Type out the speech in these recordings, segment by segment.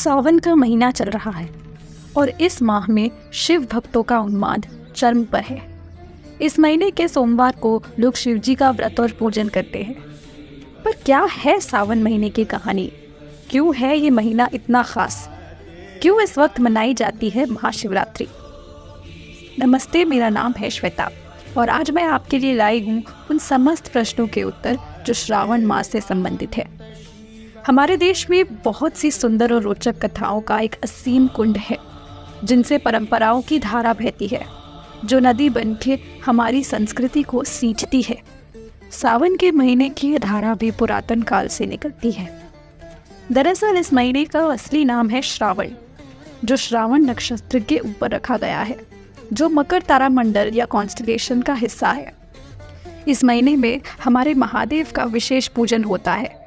सावन का महीना चल रहा है और इस माह में शिव भक्तों का उन्माद चरम पर है। इस महीने के सोमवार को लोग शिव जी का व्रत और पूजन करते हैं। पर क्या है सावन महीने की कहानी? क्यों है ये महीना इतना खास? क्यों इस वक्त मनाई जाती है महाशिवरात्रि? नमस्ते, मेरा नाम है श्वेता और आज मैं आपके लिए लाई हूँ उन समस्त प्रश्नों के उत्तर जो श्रावण मास से संबंधित है। हमारे देश में बहुत सी सुंदर और रोचक कथाओं का एक असीम कुंड है, जिनसे परंपराओं की धारा बहती है, जो नदी बन के हमारी संस्कृति को सींचती है। सावन के महीने की यह धारा भी पुरातन काल से निकलती है। दरअसल इस महीने का असली नाम है श्रावण, जो श्रावण नक्षत्र के ऊपर रखा गया है, जो मकर तारामंडल या कॉन्स्टलेशन का हिस्सा है। इस महीने में हमारे महादेव का विशेष पूजन होता है।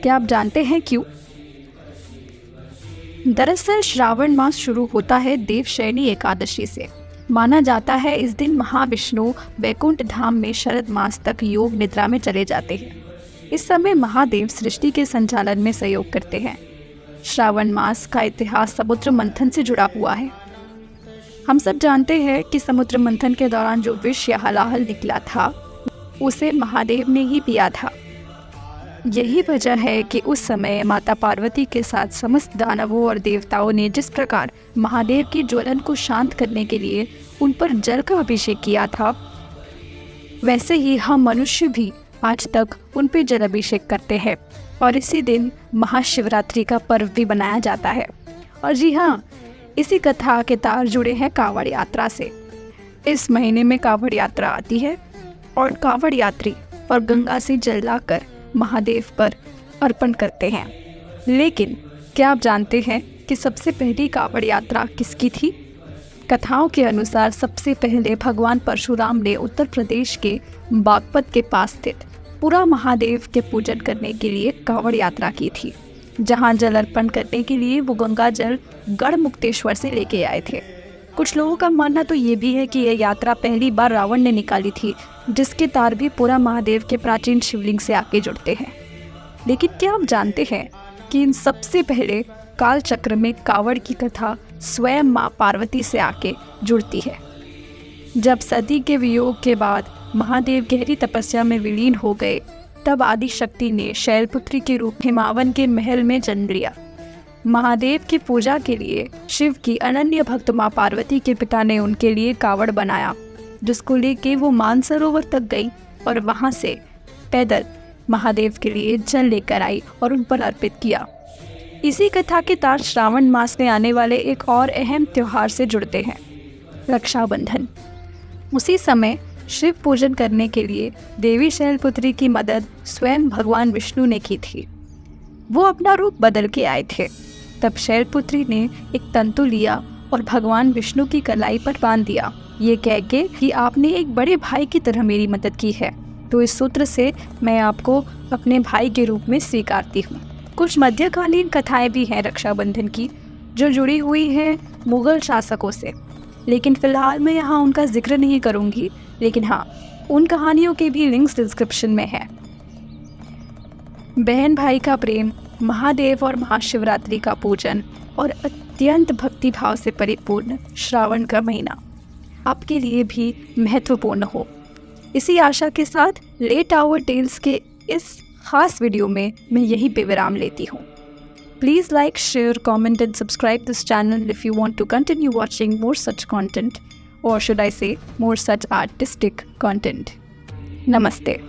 क्या आप जानते हैं क्यों? दरअसल श्रावण मास शुरू होता है देवशयनी एकादशी से। माना जाता है इस दिन महाविष्णु वैकुंठ धाम में शरद मास तक योग निद्रा में चले जाते हैं। इस समय महादेव सृष्टि के संचालन में सहयोग करते हैं। श्रावण मास का इतिहास समुद्र मंथन से जुड़ा हुआ है। हम सब जानते हैं कि समुद्र मंथन के दौरान जो विष या हलाहल निकला था, उसे महादेव ने ही पिया था। यही वजह है कि उस समय माता पार्वती के साथ समस्त दानवों और देवताओं ने जिस प्रकार महादेव की ज्वलन को शांत करने के लिए उन पर जल का अभिषेक किया था, वैसे ही हम मनुष्य भी आज तक उन पर जल अभिषेक करते हैं और इसी दिन महाशिवरात्रि का पर्व भी मनाया जाता है। और जी हाँ, इसी कथा के तार जुड़े हैं कांवड़ यात्रा से। इस महीने में कांवड़ यात्रा आती है और कांवड़ यात्री और गंगा से जल लाकर महादेव पर अर्पण करते हैं। लेकिन क्या आप जानते हैं कि सबसे पहली कांवड़ यात्रा किसकी थी? कथाओं के अनुसार सबसे पहले भगवान परशुराम ने उत्तर प्रदेश के बागपत के पास स्थित पूरा महादेव के पूजन करने के लिए कांवड़ यात्रा की थी, जहां जल अर्पण करने के लिए वो गंगा जल गढ़मुक्तेश्वर से लेके आए थे। कुछ लोगों का मानना तो ये भी है कि यह यात्रा पहली बार रावण ने निकाली थी, जिसके तार भी पूरा महादेव के प्राचीन शिवलिंग से आके जुड़ते हैं। लेकिन क्या आप जानते हैं कि इन सबसे पहले काल चक्र में कांवड़ की कथा स्वयं माँ पार्वती से आके जुड़ती है। जब सती के वियोग के बाद महादेव गहरी तपस्या में विलीन हो गए, तब आदि शक्ति ने शैलपुत्री के रूप हिमावन के महल में जन्म लिया। महादेव की पूजा के लिए शिव की अनन्य भक्त माँ पार्वती के पिता ने उनके लिए कांवड़ बनाया, जिसको लेके वो मानसरोवर तक गई और वहां से पैदल महादेव के लिए जल लेकर आई और उन पर अर्पित किया। इसी कथा के तार श्रावण मास में आने वाले एक और अहम त्योहार से जुड़ते हैं, रक्षाबंधन। उसी समय शिव पूजन करने के लिए देवी शैलपुत्री की मदद स्वयं भगवान विष्णु ने की थी। वो अपना रूप बदल के आए थे। तब शैलपुत्री ने एक तंतु लिया और भगवान विष्णु की कलाई पर बांध दिया, ये कह के कि आपने एक बड़े भाई की तरह मेरी मदद की है, तो इस सूत्र से मैं आपको अपने भाई के रूप में स्वीकारती हूँ। कुछ मध्यकालीन कथाएं भी हैं रक्षाबंधन की, जो जुड़ी हुई हैं मुगल शासकों से, लेकिन फिलहाल मैं यहाँ उनका जिक्र नहीं करूँगी। लेकिन हाँ, उन कहानियों के भी लिंक्स डिस्क्रिप्शन में है। बहन भाई का प्रेम, महादेव और महाशिवरात्रि का पूजन और अत्यंत भक्ति भाव से परिपूर्ण श्रावण का महीना आपके लिए भी महत्वपूर्ण हो। इसी आशा के साथ लेट आवर टेल्स के इस खास वीडियो में मैं यहीं पे विराम लेती हूँ। Please like, share, comment and subscribe this channel if you want to continue watching more such content, or should I say more such artistic content. Namaste.